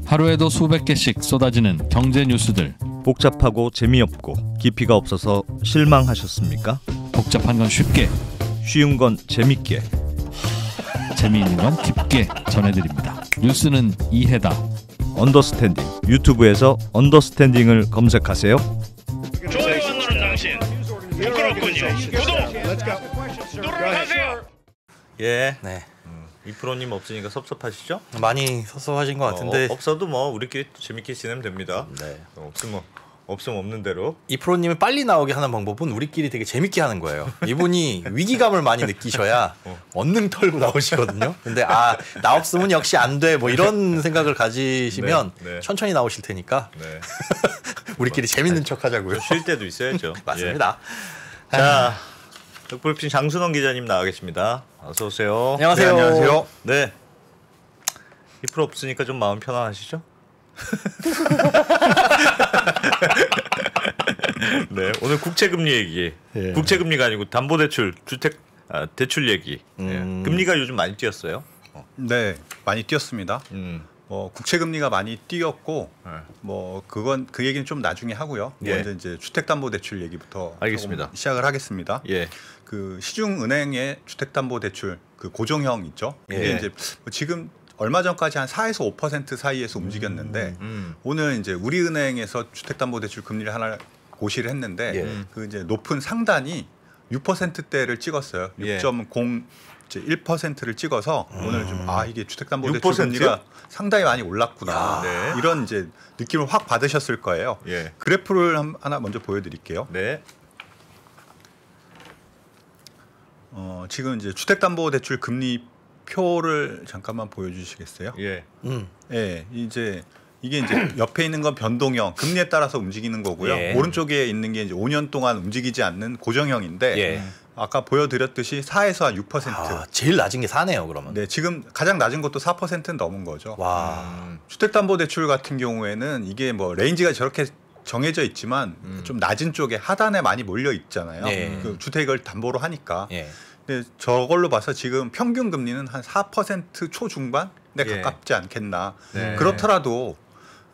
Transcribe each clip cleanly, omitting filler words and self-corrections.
하루에도 수백 개씩 쏟아지는 경제 뉴스들. 복잡하고 재미없고 깊이가 없어서 실망하셨습니까? 복잡한 건 쉽게, 쉬운 건 재밌게, 재미있는 건 깊게 전해드립니다. 뉴스는 이해다. 언더스탠딩. 유튜브에서 언더스탠딩을 검색하세요. 좋아요 안 누른 당신 부끄럽군요. 구독 누르세요. 예. 네. 이프로님 없으니까 섭섭하시죠? 많이 섭섭하신 것 같은데 없어도 뭐 우리끼리 재밌게 지내면 됩니다. 네. 없으면 없는 대로. 이프로님을 빨리 나오게 하는 방법은 우리끼리 되게 재밌게 하는 거예요. 이분이 위기감을 많이 느끼셔야 언능 털고 나오시거든요. 근데 나 없으면 역시 안 돼 뭐 이런 생각을 가지시면 네. 천천히 나오실 테니까 네. 우리끼리 재밌는 척 하자고요. 쉴 때도 있어야죠. 맞습니다. 예. 자, 덕불핀 장순원 기자님 나와 계십니다. 어서 오세요. 안녕하세요. 네, 안녕하세요. 네. 이프로 없으니까 좀 마음 편안하시죠? 네, 오늘 국채금리 얘기. 예. 국채금리가 아니고 담보대출, 대출 얘기. 예. 금리가 요즘 많이 뛰었어요. 네, 많이 뛰었습니다. 국채 금리가 많이 뛰었고, 네. 그 얘기는 좀 나중에 하고요. 예. 먼저 이제 주택담보대출 얘기부터 알겠습니다. 조금 시작을 하겠습니다. 예. 그 시중은행의 주택담보대출 그 고정형 있죠. 이게 예. 이제 지금 얼마 전까지 한 4에서 5% 사이에서 움직였는데 오늘 이제 우리은행에서 주택담보대출 금리를 하나 고시를 했는데 예. 그 이제 높은 상단이 6%대를 찍었어요. 예. 6.01%를 찍어서 오늘 좀 이게 주택담보대출 6%요? 금리가 상당히 많이 올랐구나. 네. 이런 이제 느낌을 확 받으셨을 거예요. 예. 그래프를 하나 먼저 보여드릴게요. 네. 지금 이제 주택담보대출 금리 표를 잠깐만 보여주시겠어요? 예. 예, 이게 이제 옆에 있는 건 변동형, 금리에 따라서 움직이는 거고요. 예. 오른쪽에 있는 게 이제 5년 동안 움직이지 않는 고정형인데 예. 아까 보여드렸듯이 4에서 한 6%. 제일 낮은 게 4네요, 그러면. 네, 지금 가장 낮은 것도 4%는 넘은 거죠. 와. 주택담보대출 같은 경우에는 이게 뭐 레인지가 저렇게 정해져 있지만 좀 낮은 쪽에 하단에 많이 몰려 있잖아요. 예. 그 주택을 담보로 하니까. 예. 근데 저걸로 봐서 지금 평균 금리는 한 4% 초중반에 예. 가깝지 않겠나. 네. 그렇더라도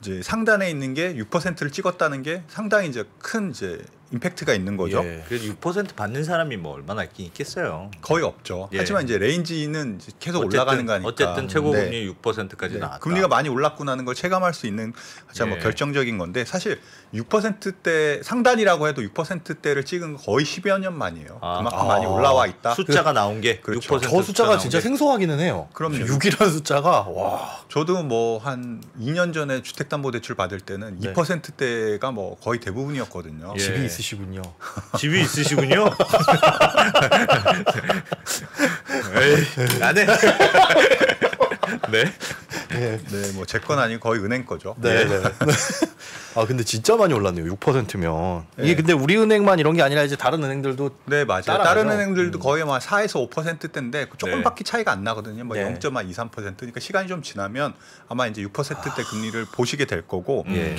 이제 상단에 있는 게 6%를 찍었다는 게 상당히 이제 큰 이제 임팩트가 있는 거죠. 예. 그래도 6% 받는 사람이 뭐 얼마나 있겠어요. 거의 없죠. 예. 하지만 이제 레인지는 이제 계속 올라가는 거니까. 어쨌든 최고 네. 금리 6%까지 네. 나왔다. 금리가 많이 올랐구나는 걸 체감할 수 있는 가장 예. 결정적인 건데 사실 6%대 상단이라고 해도 6%대를 찍은 거 거의 10여 년 만이에요. 그만큼 많이 올라와 있다. 숫자가 나온 게 그렇죠. 6% 저 숫자가 진짜 나온 게. 생소하기는 해요. 그럼요. 6이라는 숫자가 와. 저도 뭐 한 2년 전에 주택담보대출 받을 때는 네. 2%대가 뭐 거의 대부분이었거든요. 예. 집이 있으시군요. 집이 있으시군요. 에이, 나네. 네. 네, 뭐 제 건 아니고 거의 은행 거죠. 네. 네. 근데 진짜 많이 올랐네요. 6%면. 네. 이게 근데 우리은행만 이런 게 아니라 이제 다른 은행들도 네, 맞아요. 따라가죠. 다른 은행들도 거의 뭐 4에서 5%대인데 조금밖에 차이가 안 나거든요. 뭐 네. 0.2, 3%. 그러니까 시간이 좀 지나면 아마 이제 6%대 금리를 보시게 될 거고. 예.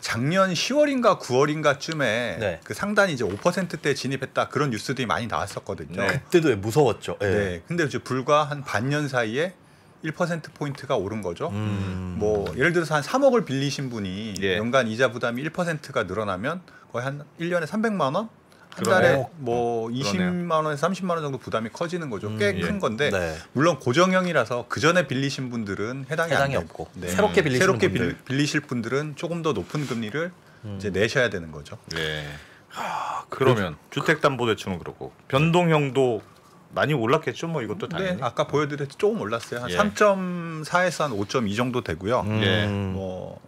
작년 10월인가 9월인가쯤에 네. 그 상단이 이제 5%대 진입했다 그런 뉴스들이 많이 나왔었거든요. 네. 그때도 무서웠죠. 예. 네. 근데 이제 불과 한 반년 사이에 1% 포인트가 오른 거죠. 뭐 예를 들어서 한 3억을 빌리신 분이 예. 연간 이자 부담이 1%가 늘어나면 거의 한 1년에 300만 원? 한 그러네요. 달에 뭐 20만 원에서 30만 원 정도 부담이 커지는 거죠. 꽤 큰 예. 건데 네. 물론 고정형이라서 그 전에 빌리신 분들은 해당이 안 되고 없고 네. 새롭게 빌리시는 새롭게 분들. 빌리실 분들은 조금 더 높은 금리를 이제 내셔야 되는 거죠. 예. 그러면 주택담보대출은 그렇고 변동형도 많이 올랐겠죠. 뭐 이것도 당연히. 네, 아까 보여드렸듯이 조금 올랐어요. 한 예. 3.4에서 한 5.2 정도 되고요. 예. 뭐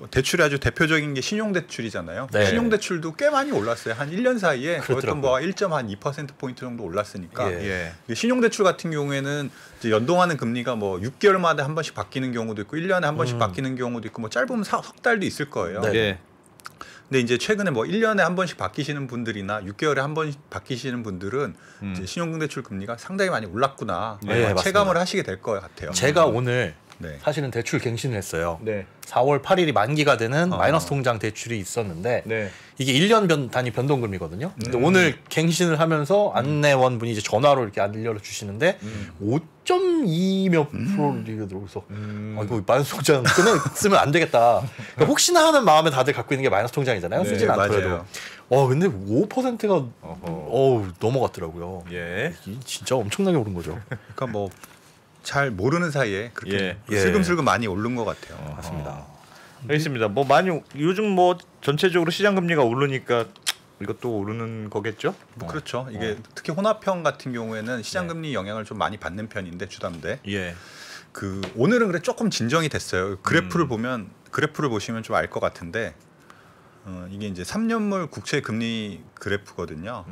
대출이 아주 대표적인 게 신용대출이잖아요. 네. 신용대출도 꽤 많이 올랐어요. 한 1년 사이에 거의 그렇더라고요. 뭐 1.2% 정도 올랐으니까. 예. 예. 신용대출 같은 경우에는 이제 연동하는 금리가 뭐 6개월마다 한 번씩 바뀌는 경우도 있고 1년에 한 번씩 바뀌는 경우도 있고 뭐 짧으면 석 달도 있을 거예요. 네. 예. 근데 이제 최근에 뭐 1년에 한 번씩 바뀌시는 분들이나 6개월에 한 번씩 바뀌시는 분들은 이제 신용대출 금리가 상당히 많이 올랐구나. 네, 체감을 맞습니다. 하시게 될 것 같아요. 제가 오늘 네. 사실은 대출 갱신을 했어요. 네. 4월 8일이 만기가 되는 마이너스 통장 대출이 있었는데 네. 이게 1년 단위 변동금이거든요. 근데 오늘 갱신을 하면서 안내원 분이 이제 전화로 이렇게 알려주시는데 5.2 몇 프로를 들어서 이거 마이너스 통장 쓰면 안 되겠다. 그러니까 혹시나 하는 마음에 다들 갖고 있는 게 마이너스 통장이잖아요. 네, 쓰진 않더라도. 맞아요. 근데 5%가 넘어갔더라고요. 예. 이게 진짜 엄청나게 오른 거죠. 그러니까 뭐 잘 모르는 사이에 그렇게 예. 슬금슬금 많이 오른 것 같아요. 맞습니다. 알겠습니다. 뭐 많이 요즘 뭐 전체적으로 시장 금리가 오르니까 이것도 오르는 거겠죠? 뭐 그렇죠. 이게 특히 혼합형 같은 경우에는 시장 금리 영향을 좀 많이 받는 편인데 주담대. 예. 그 오늘은 그래 조금 진정이 됐어요. 그래프를 보시면 좀 알 것 같은데 이게 이제 3년물 국채 금리 그래프거든요.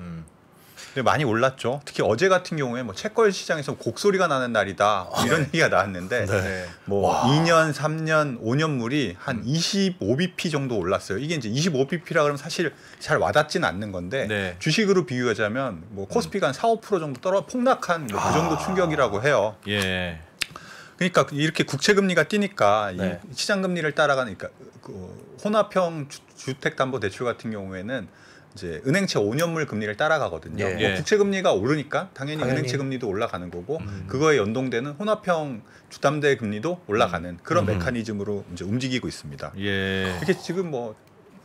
근데 많이 올랐죠. 특히 어제 같은 경우에 뭐 채권 시장에서 곡소리가 나는 날이다 이런 얘기가 나왔는데 네. 뭐 2년, 3년, 5년물이 한 25bp 정도 올랐어요. 이게 이제 25bp라 그러면 사실 잘 와닿지는 않는 건데 네. 주식으로 비유하자면 뭐 코스피가 한 4~5% 정도 폭락한 뭐 그 정도 충격이라고 해요. 예. 그러니까 이렇게 국채 금리가 뛰니까 네. 이 시장 금리를 따라가니까 그 혼합형 주택담보대출 같은 경우에는 이제 은행채 5년물 금리를 따라가거든요. 예. 뭐 국채 금리가 오르니까 당연히 은행채 금리도 올라가는 거고 그거에 연동되는 혼합형 주담대 금리도 올라가는 그런 메커니즘으로 이제 움직이고 있습니다. 예. 이게 지금 뭐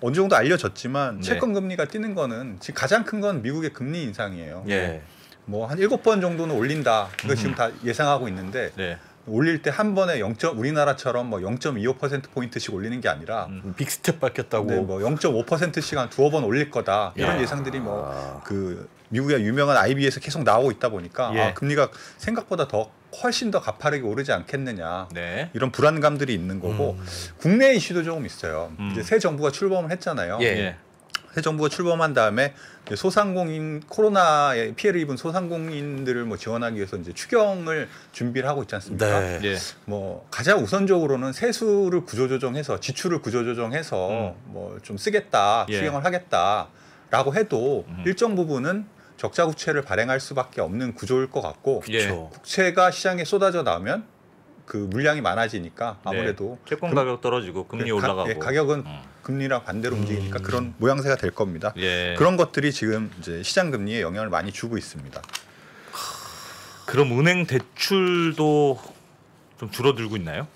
어느 정도 알려졌지만 네. 채권 금리가 뛰는 거는 지금 가장 큰 건 미국의 금리 인상이에요. 예. 뭐 한 7번 정도는 올린다. 이거 지금 다 예상하고 있는데 네. 올릴 때 한 번에 우리나라처럼 뭐 0.25% 포인트씩 올리는 게 아니라 빅스텝 밝혔다고. 네, 뭐 0.5%씩 한 두어 번 올릴 거다. 이런 야. 예상들이 뭐 그 미국의 유명한 IB에서 계속 나오고 있다 보니까 예. 금리가 생각보다 훨씬 더 가파르게 오르지 않겠느냐. 네. 이런 불안감들이 있는 거고 국내 이슈도 조금 있어요. 이제 새 정부가 출범을 했잖아요. 예. 예. 새 정부가 출범한 다음에 소상공인 코로나에 피해를 입은 소상공인들을 뭐 지원하기 위해서 이제 추경을 준비를 하고 있지 않습니까? 네. 예. 뭐 가장 우선적으로는 세수를 구조조정해서 지출을 구조조정해서 뭐 좀 쓰겠다, 예. 추경을 하겠다라고 해도 일정 부분은 적자 국채를 발행할 수밖에 없는 구조일 것 같고 예. 그렇죠. 국채가 시장에 쏟아져 나오면 그 물량이 많아지니까 아무래도 네. 채권 가격 떨어지고 금리 올라가고 가격은 금리랑 반대로 움직이니까 그런 모양새가 될 겁니다. 예. 그런 것들이 지금 이제 시장 금리에 영향을 많이 주고 있습니다. 그럼 은행 대출도 좀 줄어들고 있나요?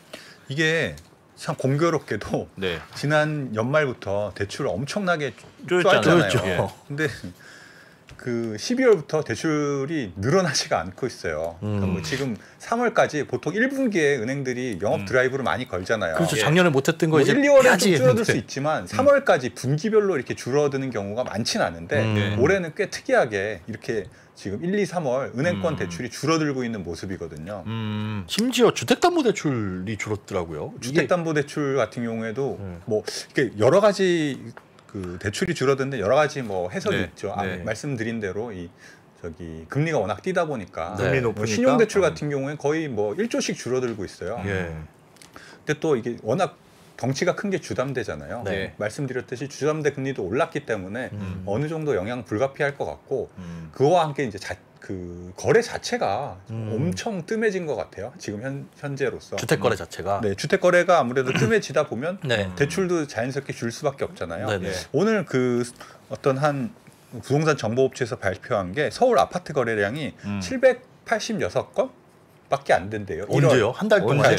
이게 참 공교롭게도 네. 지난 연말부터 대출을 엄청나게 쪼였잖아요. 쪼였잖아요. 쪼였죠. 근데 그 12월부터 대출이 늘어나지가 않고 있어요. 그러니까 뭐 지금 3월까지 보통 1분기에 은행들이 영업 드라이브를 많이 걸잖아요. 그렇죠. 예. 작년에 못했던 거 뭐 이제 1, 2월에 해야지 좀 줄어들 했는데. 수 있지만 3월까지 분기별로 이렇게 줄어드는 경우가 많지는 않은데 올해는 꽤 특이하게 이렇게 지금 1, 2, 3월 은행권 대출이 줄어들고 있는 모습이거든요. 심지어 주택담보대출이 줄었더라고요. 주택담보대출 같은 경우에도 뭐 이렇게 여러 가지 그 대출이 줄어드는데 여러 가지 뭐 해석이 네. 있죠. 네. 말씀드린 대로 이 저기 금리가 워낙 뛰다 보니까 금리 뭐 높으니까. 신용대출 같은 경우에 거의 뭐 1조씩 줄어들고 있어요. 예. 근데 또 이게 워낙 덩치가 큰 게 주담대잖아요. 네. 말씀드렸듯이 주담대 금리도 올랐기 때문에 어느 정도 영향 불가피할 것 같고 그거와 함께 이제 그 거래 자체가 엄청 뜸해진 것 같아요. 지금 현재로서 주택거래 자체가. 네, 주택 거래가 아무래도 뜸해지다 보면 네. 대출도 자연스럽게 줄 수밖에 없잖아요. 네네. 오늘 그 어떤 한 부동산 정보업체에서 발표한 게 서울 아파트 거래량이 786건밖에 안 된대요. 언제요? 한 달 동안?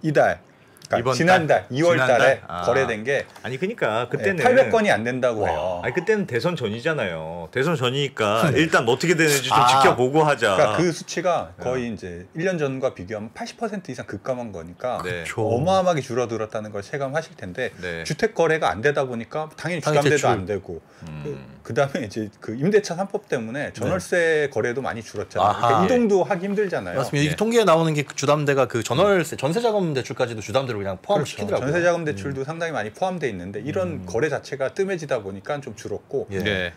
이달. 그러니까 이번 지난달 2월 달에 지난달? 아. 거래된 게 아니 그러니까 그때는 800건이 안 된다고 해요. 아니 그때는 대선 전이잖아요. 대선 전이니까 일단 어떻게 되는지 좀 아. 지켜보고 하자. 그러니까 그 수치가 거의 이제 1년 전과 비교하면 80% 이상 급감한 거니까 네. 어마어마하게 줄어들었다는 걸 체감하실 텐데 네. 주택 거래가 안 되다 보니까 당연히 당연히 주담대도 대출. 안 되고 그다음에 이제 그 임대차 3법 때문에 전월세 거래도 많이 줄었잖아요. 아하. 그러니까 이동도 하기 힘들잖아요. 맞습니다. 예. 이게 통계에 나오는 게 그 주담대가 그 전월세, 전세자금 대출까지도 주담대로 그냥 포함시키더라고요. 전세자금 대출도 상당히 많이 포함돼 있는데 이런 거래 자체가 뜸해지다 보니까 좀 줄었고 예. 네.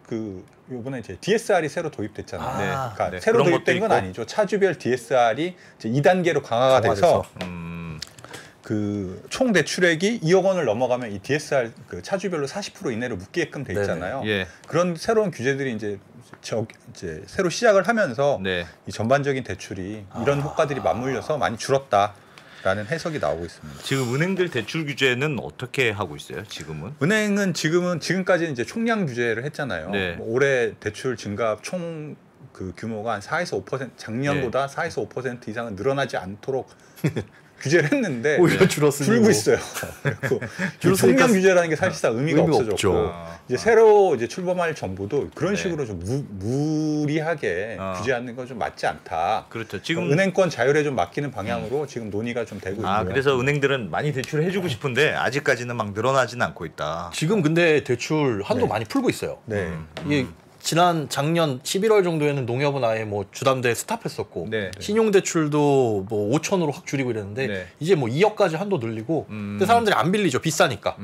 그 요번에 이제 DSR이 새로 도입됐잖아요. 아, 그러니까 네. 새로 그런 도입된 것도 건 있고. 아니죠. 차주별 DSR이 이제 2단계로 강화가 돼서 그 총 대출액이 2억 원을 넘어가면 이 DSR 그 차주별로 40% 이내로 묶게끔 돼 있잖아요. 예. 그런 새로운 규제들이 이제 이제 새로 시작을 하면서 네. 이 전반적인 대출이 이런 효과들이 맞물려서 많이 줄었다라는 해석이 나오고 있습니다. 지금 은행들 대출 규제는 어떻게 하고 있어요? 지금은? 은행은 지금까지는 이제 총량 규제를 했잖아요. 네. 뭐 올해 대출 증가 총 그 규모가 한 4에서 5% 작년보다 4에서 5% 이상은 늘어나지 않도록 규제를 했는데 오히려 줄었으니 줄고 뭐. 있어요. 그리고 줄었으니까 총량 규제라는 게 사실상 의미가 없어졌고 없죠. 이제 새로 이제 출범할 정부도 그런 네. 식으로 좀 무리하게 규제하는 건 좀 맞지 않다. 그렇죠. 지금 은행권 자율에 좀 맡기는 방향으로 지금 논의가 좀 되고 있고요. 그래서 은행들은 많이 대출을 해주고 싶은데 아직까지는 막 늘어나지는 않고 있다. 지금 근데 대출 한도 많이 풀고 있어요. 네. 이게 작년 11월 정도에는 농협은 아예 뭐 주담대 스탑했었고 네. 신용대출도 뭐 5천으로 확 줄이고 이랬는데 네. 이제 뭐 2억까지 한도 늘리고 근데 사람들이 안 빌리죠. 비싸니까.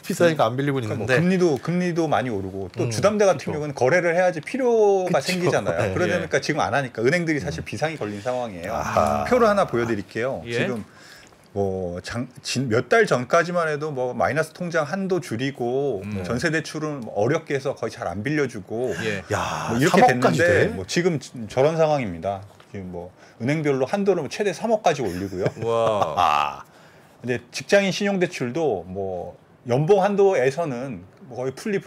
비싸니까 안 빌리고 뭐 있는데 금리도 많이 오르고 또 주담대 같은 경우는 거래를 해야지 필요가 생기잖아요. 네. 그러다 보니까 지금 안 하니까 은행들이 사실 비상이 걸린 상황이에요. 표를 하나 보여드릴게요. 예. 지금 뭐 몇 달 전까지만 해도 뭐 마이너스 통장 한도 줄이고 전세 대출은 어렵게 해서 거의 잘 안 빌려주고 예. 야, 뭐 이렇게 3억까지 됐는데 돼? 뭐 지금 저런 상황입니다. 지금 뭐 은행별로 한도를 최대 3억까지 올리고요. 와. 아, 근데 직장인 신용대출도 뭐 연봉 한도에서는 뭐 거의 풀리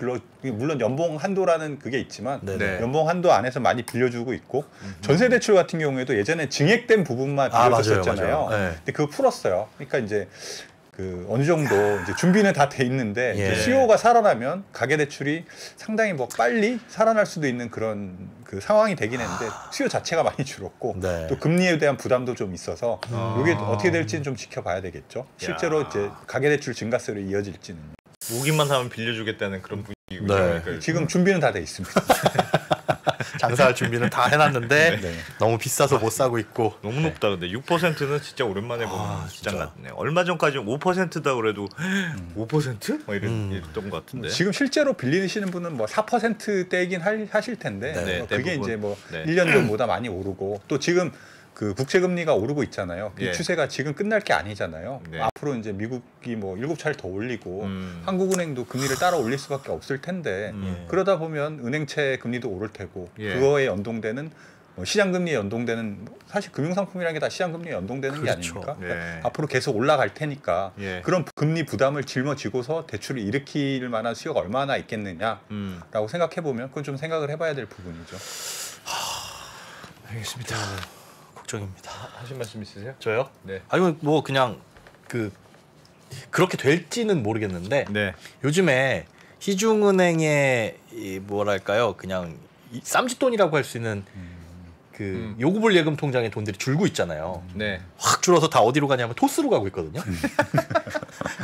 물론 연봉 한도라는 그게 있지만 네네. 연봉 한도 안에서 많이 빌려주고 있고 전세 대출 같은 경우에도 예전에 증액된 부분만 맞아요, 빌려줬었잖아요. 맞아요. 네. 근데 그거 풀었어요. 그러니까 이제 그 어느 정도 이제 준비는 다 돼 있는데 예. 이제 수요가 살아나면 가계 대출이 상당히 뭐 빨리 살아날 수도 있는 그런 그 상황이 되긴 했는데 수요 자체가 많이 줄었고 네. 또 금리에 대한 부담도 좀 있어서 이게 어떻게 될지는 좀 지켜봐야 되겠죠. 실제로 이제 가계 대출 증가세로 이어질지는. 오기만 하면 빌려주겠다는 그런 분위기고. 네. 지금 준비는 다 돼 있습니다. 장사할 준비는 다 해놨는데 네. 너무 비싸서 못 사고 있고. 너무 높다. 근데 6%는 진짜 오랜만에 보는 시장 진짜. 같네. 얼마 전까지는 5%다 그래도 5%? 막 이랬던 것 같은데. 지금 실제로 빌리시는 분은 뭐 4%대이긴 하실 텐데 네, 뭐 그게 대부분. 이제 뭐 네. 1년 전보다 많이 오르고 또 지금 그 국채 금리가 오르고 있잖아요. 그 예. 추세가 지금 끝날 게 아니잖아요. 네. 앞으로 이제 미국이 뭐 7차례 더 올리고 한국은행도 금리를 따라 올릴 수밖에 없을 텐데 그러다 보면 은행채 금리도 오를 테고 예. 그거에 연동되는 뭐 시장 금리에 연동되는 사실 금융 상품이라는 게 다 시장 금리에 연동되는 게 그렇죠. 아닙니까? 네. 그러니까 앞으로 계속 올라갈 테니까 예. 그런 금리 부담을 짊어지고서 대출을 일으킬 만한 수요가 얼마나 있겠느냐라고 생각해 보면 그건 좀 생각을 해봐야 될 부분이죠. 알겠습니다. 걱정입니다. 하신 말씀 있으세요? 저요? 네. 아니면 뭐 그냥 그렇게 될지는 모르겠는데 네. 요즘에 시중은행의 이 뭐랄까요 그냥 쌈짓돈이라고 할 수 있는 그 요구불 예금 통장의 돈들이 줄고 있잖아요. 네. 확 줄어서 다 어디로 가냐면 토스로 가고 있거든요.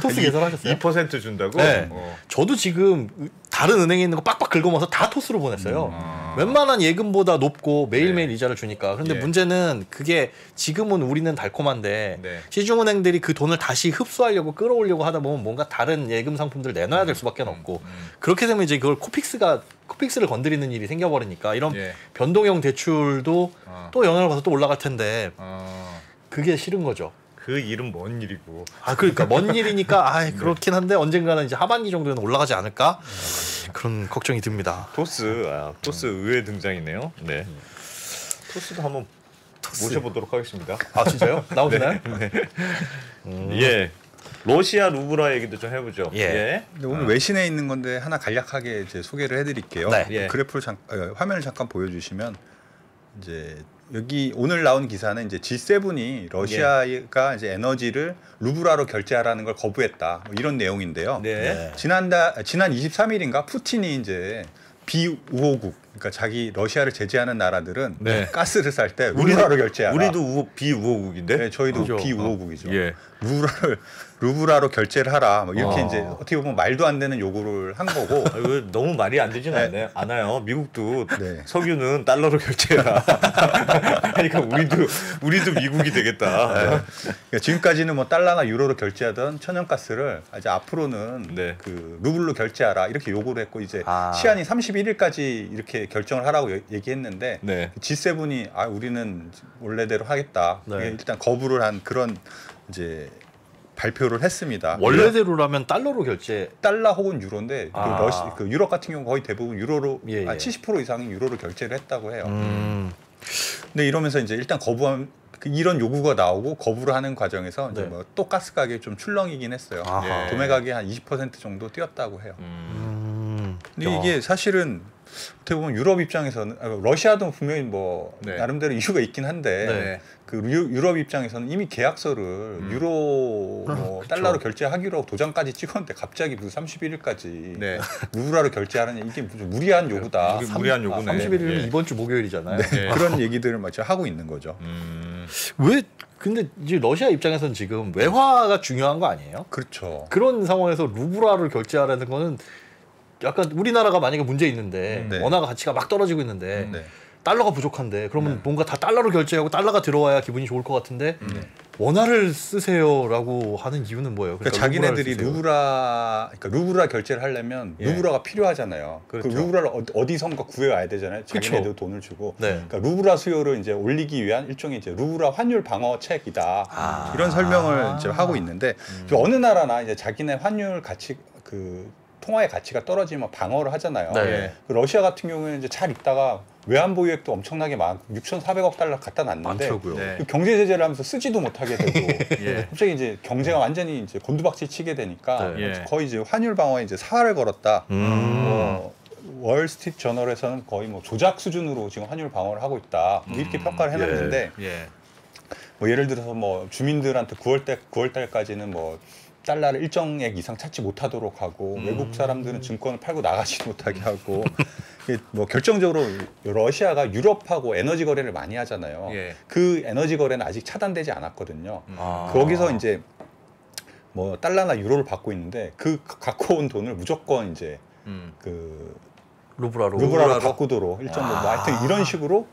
토스 계산하셨어요? 2% 준다고? 네. 저도 지금 다른 은행에 있는 거 빡빡 긁어모아서 다 토스로 보냈어요. 웬만한 예금보다 높고 매일매일 이자를 주니까. 그런데 예. 문제는 그게 지금은 우리는 달콤한데 네. 시중은행들이 그 돈을 다시 흡수하려고 끌어올려고 하다 보면 뭔가 다른 예금 상품들을 내놔야 될 수밖에 없고 그렇게 되면 이제 그걸 코픽스를 건드리는 일이 생겨버리니까 이런 예. 변동형 대출도 또 영향을 받아서 또 올라갈 텐데 어, 그게 싫은 거죠. 그 일은 뭔 일이고. 아 그러니까 먼 일이니까 그렇긴 한데 언젠가는 이제 하반기 정도에는 올라가지 않을까 그런 걱정이 듭니다. 토스 의외 등장이네요. 네. 토스도 한번 모셔보도록 하겠습니다. 아 진짜요? 나오시나요? 예. 러시아 루브라 얘기도 좀 해보죠. 예. 근데 오늘 외신에 있는 건데 하나 간략하게 이제 소개를 해드릴게요. 네. 예. 그래프를 화면을 잠깐 보여주시면 이제 여기 오늘 나온 기사는 이제 G7이 러시아가 이제 에너지를 루브라로 결제하라는 걸 거부했다 뭐 이런 내용인데요. 네. 지난 23일인가 푸틴이 이제 비우호국 그러니까 자기 러시아를 제재하는 나라들은 네. 가스를 살 때 루브라로 결제하라. 우리도 비우호국인데. 네, 저희도 그죠. 비우호국이죠. 예. 루브라로 결제를 하라. 뭐 이렇게 어. 이제 어떻게 보면 말도 안 되는 요구를 한 거고. 이거 너무 말이 안 되진 않아요. 미국도 네. 석유는 달러로 결제해라. 그러니까 우리도 미국이 되겠다. 그러니까 지금까지는 뭐 달러나 유로로 결제하던 천연가스를 이제 앞으로는 네. 그 루블로 결제하라 이렇게 요구를 했고 이제 아. 시한이 31일까지 이렇게 결정을 하라고 얘기했는데 네. G7이 우리는 원래대로 하겠다. 네. 일단 거부를 한 그런 이제 발표를 했습니다. 원래대로라면 달러로 결제. 달러 혹은 유로인데 그 유럽 같은 경우 거의 대부분 유로로 예, 예. 70% 이상이 유로로 결제를 했다고 해요. 근데 이러면서 이제 일단 거부한 이런 요구가 나오고 거부를 하는 과정에서 이제 네. 뭐 또 가스 가격이 좀 출렁이긴 했어요. 아하. 도매 가격이 한 20% 정도 뛰었다고 해요. 근데 야. 이게 사실은 어떻게 보면 유럽 입장에서는 러시아도 분명히 뭐 네. 나름대로 이유가 있긴 한데 네. 그 유럽 입장에서는 이미 계약서를 유로 뭐 그쵸. 달러로 결제하기로 도장까지 찍었는데 갑자기 무슨 31일까지 네. 루블화로 결제하는 이게 무슨 무리한 요구다. 무리한 요구네. 31일은 예. 이번 주 목요일이잖아요. 네. 그런 얘기들을 마치 하고 있는 거죠. 왜 근데 이제 러시아 입장에서는 지금 외화가 중요한 거 아니에요? 그렇죠. 그런 상황에서 루블화를 결제하라는 거는 약간 우리나라가 만약에 문제 있는데 네. 원화 가치가 막 떨어지고 있는데 네. 달러가 부족한데 그러면 뭔가 다 달러로 결제하고 달러가 들어와야 기분이 좋을 것 같은데 원화를 쓰세요라고 하는 이유는 뭐예요? 그러니까 루블화를 자기네들이 쓰세요. 루블화 결제를 하려면 예. 루블화가 필요하잖아요. 그 그렇죠. 루블화를 어디선가 구해와야 되잖아요. 자기네들 그쵸. 돈을 주고. 네. 그러니까 루블화 수요를 이제 올리기 위한 일종의 이제 루블화 환율 방어책이다. 아. 이런 설명을 이제 하고 있는데 어느 나라나 이제 자기네 환율 가치 그 통화의 가치가 떨어지면 방어를 하잖아요. 네. 그 러시아 같은 경우에는 이제 잘 있다가 외환보유액도 엄청나게 많고 6,400억 달러 갖다 놨는데 많더라고요. 네. 그 경제 제재를 하면서 쓰지도 못하게 되고 예. 갑자기 이제 경제가 완전히 이제 곤두박질 치게 되니까 네. 예. 거의 이제 환율 방어에 이제 사활을 걸었다. 월스트리트 저널에서는 거의 뭐 조작 수준으로 지금 환율 방어를 하고 있다. 뭐 이렇게 평가를 해놨는데 예. 뭐 예를 들어서 뭐 주민들한테 9월 달까지는 뭐 달러를 일정액 이상 찾지 못하도록 하고 외국 사람들은 증권을 팔고 나가지 못하게 하고 뭐 결정적으로 러시아가 유럽하고 에너지 거래를 많이 하잖아요. 예. 그 에너지 거래는 아직 차단되지 않았거든요. 아. 거기서 이제 뭐 달러나 유로를 받고 있는데 그 갖고 온 돈을 무조건 이제 그 루블화로 바꾸도록 일정 뭐 하여튼 이런 식으로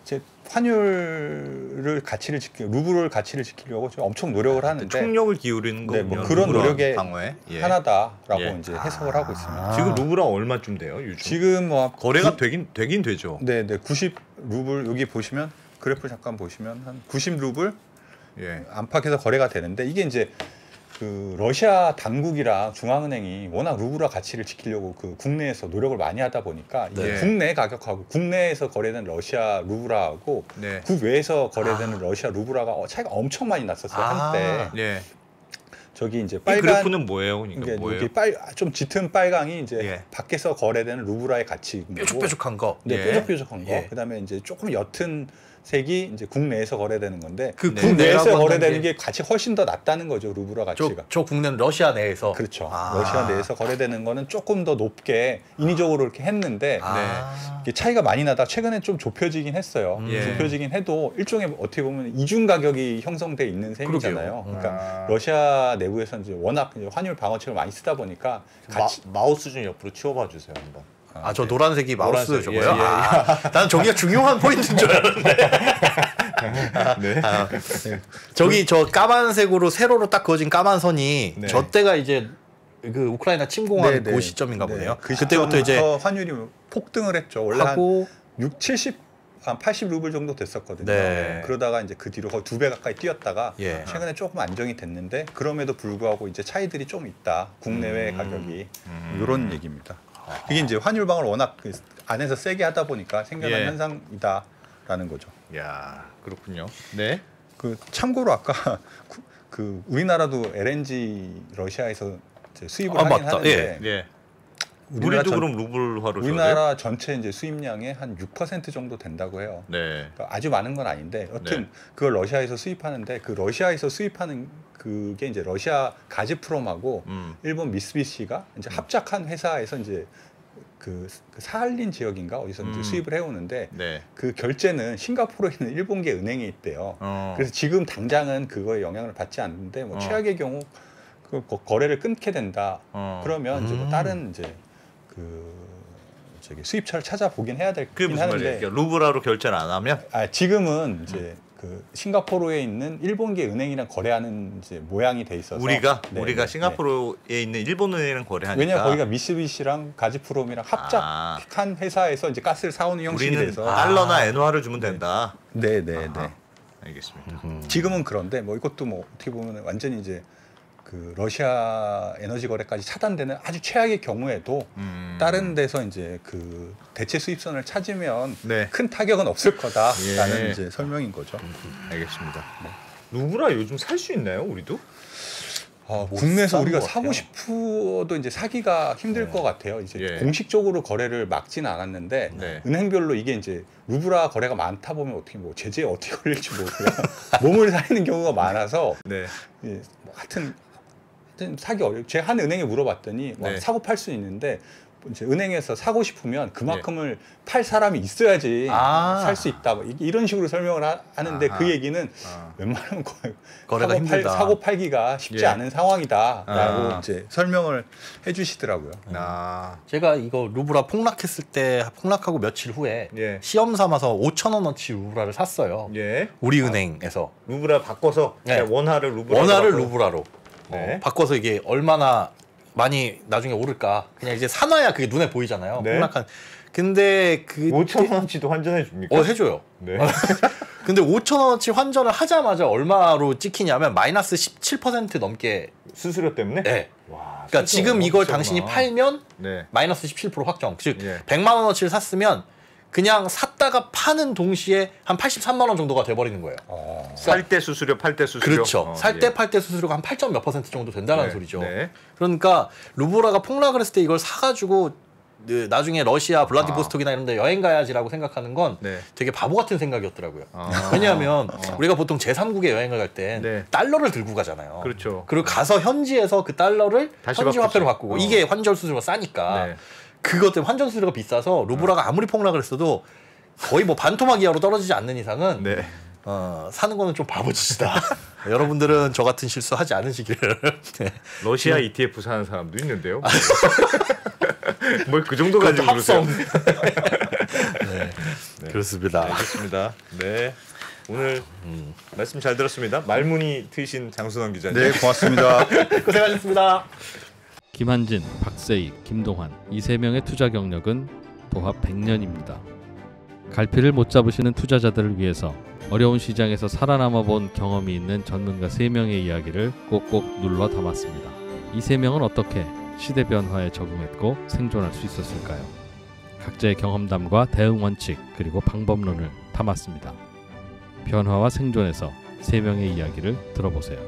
이제 환율을 가치를 루블을 가치를 지키려고 좀 엄청 노력을 하는데 총력을 기울이는 네, 거군요. 뭐 그런 루블화 노력의 방어에. 예. 하나다라고 예. 이제 해석을 하고 있습니다. 지금 루블화 얼마쯤 돼요? 요즘? 지금 뭐 거래가 되긴 되죠. 네, 90 루블 여기 보시면 그래프 잠깐 보시면 한 90 루블 예. 안팎에서 거래가 되는데 이게 이제 그 러시아 당국이랑 중앙은행이 워낙 루블화 가치를 지키려고 그 국내에서 노력을 많이 하다 보니까 이게 네. 국내 가격하고 국내에서 거래되는 러시아 루블화하고 네. 국외에서 거래되는 러시아 루블화가 차이가 엄청 많이 났었어요 한때. 예. 저기 이제 이 빨간 그래프는 뭐예요? 그러니까 이게 뭐예요? 여기 좀 짙은 빨강이 이제 예. 밖에서 거래되는 루블화의 가치 뾰족뾰족한 거. 네, 예. 뾰족뾰족한 거. 예. 그다음에 이제 조금 옅은 색이 이제 국내에서 거래되는 건데 그 네. 국내에서 국내라고 거래되는 한다는 게 가치 훨씬 더 낮다는 거죠 루블화 가치가. 저 국내는 러시아 내에서. 그렇죠. 아. 러시아 내에서 거래되는 거는 조금 더 높게 인위적으로 이렇게 했는데 아. 이게 차이가 많이 나다 최근에 좀 좁혀지긴 했어요. 예. 좁혀지긴 해도 일종의 어떻게 보면 이중 가격이 형성돼 있는 셈이잖아요. 그러게요. 그러니까 러시아 내부에서 이제 워낙 이제 환율 방어책을 많이 쓰다 보니까 가치 마우스 좀 옆으로 치워봐 주세요 한번. 아, 저 노란색이 마우스 노란색. 저거요? 예, 예, 예. 아, 난 저기가 중요한 포인트인 줄 알았는데. 네. 아, 저기 저 까만색으로 세로로 딱 그어진 까만 선이 네. 저 때가 이제 그 우크라이나 침공한 네, 네. 그 시점인가 네. 보네요. 그 그때부터 이제 환율이 폭등을 했죠. 원래 하고 한 70, 한 80루블 정도 됐었거든요. 네. 그러다가 이제 그 뒤로 거의 2배 가까이 뛰었다가 예. 최근에 조금 안정이 됐는데 그럼에도 불구하고 이제 차이들이 좀 있다. 국내외 가격이 이런 얘기입니다. 이게 이제 환율 방어를 워낙 그 안에서 세게 하다 보니까 생겨난 예. 현상이다라는 거죠. 야, 그렇군요. 네. 그 참고로 아까 그 우리나라도 LNG 러시아에서 이제 수입을 아, 하긴 맞다. 하는데 예. 우리나라 우리도 전- 그럼 루블화로 줘야 돼요? 우리나라 전체 이제 수입량의 한 6% 정도 된다고 해요. 네. 그러니까 아주 많은 건 아닌데 여튼 네. 그걸 러시아에서 수입하는데 그 러시아에서 수입하는 그게 이제 러시아 가즈프롬하고 일본 미쓰비시가 이제 합작한 회사에서 이제 그 사할린 지역인가 어디서 이제 수입을 해오는데 네. 그 결제는 싱가포르에 있는 일본계 은행에 있대요. 어. 그래서 지금 당장은 그거에 영향을 받지 않는데 뭐 어. 최악의 경우 그 거래를 끊게 된다. 그러면 이제 뭐 다른 이제 그 저기 수입처를 찾아보긴 해야 그게 되긴 무슨 말이에요? 하는데 그러니까 루블화로 결제를 안 하면? 지금은 이제 그 싱가포르에 있는 일본계 은행이랑 거래하는 이제 모양이 돼 있어서 우리가 네, 우리가 네, 싱가포르에 있는 일본 은행이랑 네. 거래하니까. 왜냐면 거기가 미쓰비시랑 가즈프롬이랑 합작한 회사에서 이제 가스를 사오는 형식이 우리는 돼서 달러나 엔화를 주면 된다. 네네네 아하. 알겠습니다. 지금은 그런데 뭐 이것도 뭐 어떻게 보면 완전히 이제 그 러시아 에너지 거래까지 차단되는 아주 최악의 경우에도 다른 데서 이제 그 대체 수입선을 찾으면 네. 큰 타격은 없을 거다라는 예. 이제 설명인 거죠. 알겠습니다. 루브라 요즘 살 수 있나요, 우리도? 국내에서 우리가 것 사고 같아요. 싶어도 이제 사기가 힘들 것 같아요. 이제 예. 공식적으로 거래를 막지는 않았는데 네. 은행별로 이게 이제 루브라 거래가 많다 보면 어떻게 뭐 제재에 어떻게 걸릴지 모르고요. 몸을 사리는 경우가 많아서 네. 예, 뭐 하여튼 사기 어려워. 제가 한 은행에 물어봤더니 네. 사고 팔 수 있는데 이제 은행에서 사고 싶으면 그만큼을 팔 사람이 있어야지 살 수 있다. 뭐 이런 식으로 설명을 하는데 아하. 그 얘기는 아. 웬만하면 거래가 힘들다. 사고 팔기가 쉽지 예. 않은 상황이다라고 아. 이제 설명을 해주시더라고요. 아. 제가 이거 루브라 폭락했을 때 폭락하고 며칠 후에 예. 시험 삼아서 5,000원어치 루브라를 샀어요. 예. 우리은행에서 루브라 바꿔서 네. 그냥 원화를 루브라 원화를 루브라로 네. 바꿔서 이게 얼마나 많이 나중에 오를까 그냥 이제 사놔야 그게 눈에 보이잖아요. 네. 폭락한. 근데 그 5,000원어치도 환전해 줍니까? 해줘요. 네. 근데 5,000원어치 환전을 하자마자 얼마로 찍히냐면 마이너스 17% 넘게. 수수료 때문에? 네. 와. 그러니까 지금 수수료가 이걸 비싸구나. 당신이 팔면 네. 마이너스 17% 확정. 즉 예. 100만 원어치를 샀으면 그냥 샀다가 파는 동시에 한 83만 원 정도가 돼버리는 거예요. 살 때 수수료, 팔 때 수수료. 그렇죠. 살 때 예. 팔 때 수수료가 한 8. 몇 % 정도 된다는 네. 소리죠. 네. 그러니까 루브라가 폭락을 했을 때 이걸 사가지고 나중에 러시아 블라디보스톡이나 이런 데 여행 가야지라고 생각하는 건 네. 되게 바보 같은 생각이었더라고요. 아. 왜냐하면 우리가 보통 제3국에 여행을 갈 땐 네. 달러를 들고 가잖아요. 그렇죠. 그리고 가서 현지에서 그 달러를 다시 현지 화폐로 바꾸지. 바꾸고 이게 환전 수수료가 싸니까 네. 그것 때문에 환전 수수료가 비싸서 루브라가 아무리 폭락을 했어도 거의 뭐 반토막 이하로 떨어지지 않는 이상은 네. 사는 거는 좀 바보짓이다. 여러분들은 저 같은 실수 하지 않으시기를. 네. 러시아 ETF 사는 사람도 있는데요. 뭘 그 정도 가지고 합성. 그러세요? 네. 그렇습니다. 알겠습니다. 네. 오늘 말씀 잘 들었습니다. 말문이 트이신 장순원 기자님. 네, 고맙습니다. 고생하셨습니다. 김한진, 박세익, 김동환 이 세 명의 투자 경력은 도합 100년입니다. 갈피를 못 잡으시는 투자자들을 위해서 어려운 시장에서 살아남아 본 경험이 있는 전문가 3명의 이야기를 꼭꼭 눌러 담았습니다. 이 3명은 어떻게 시대 변화에 적응했고 생존할 수 있었을까요? 각자의 경험담과 대응 원칙 그리고 방법론을 담았습니다. 변화와 생존에서 3명의 이야기를 들어보세요.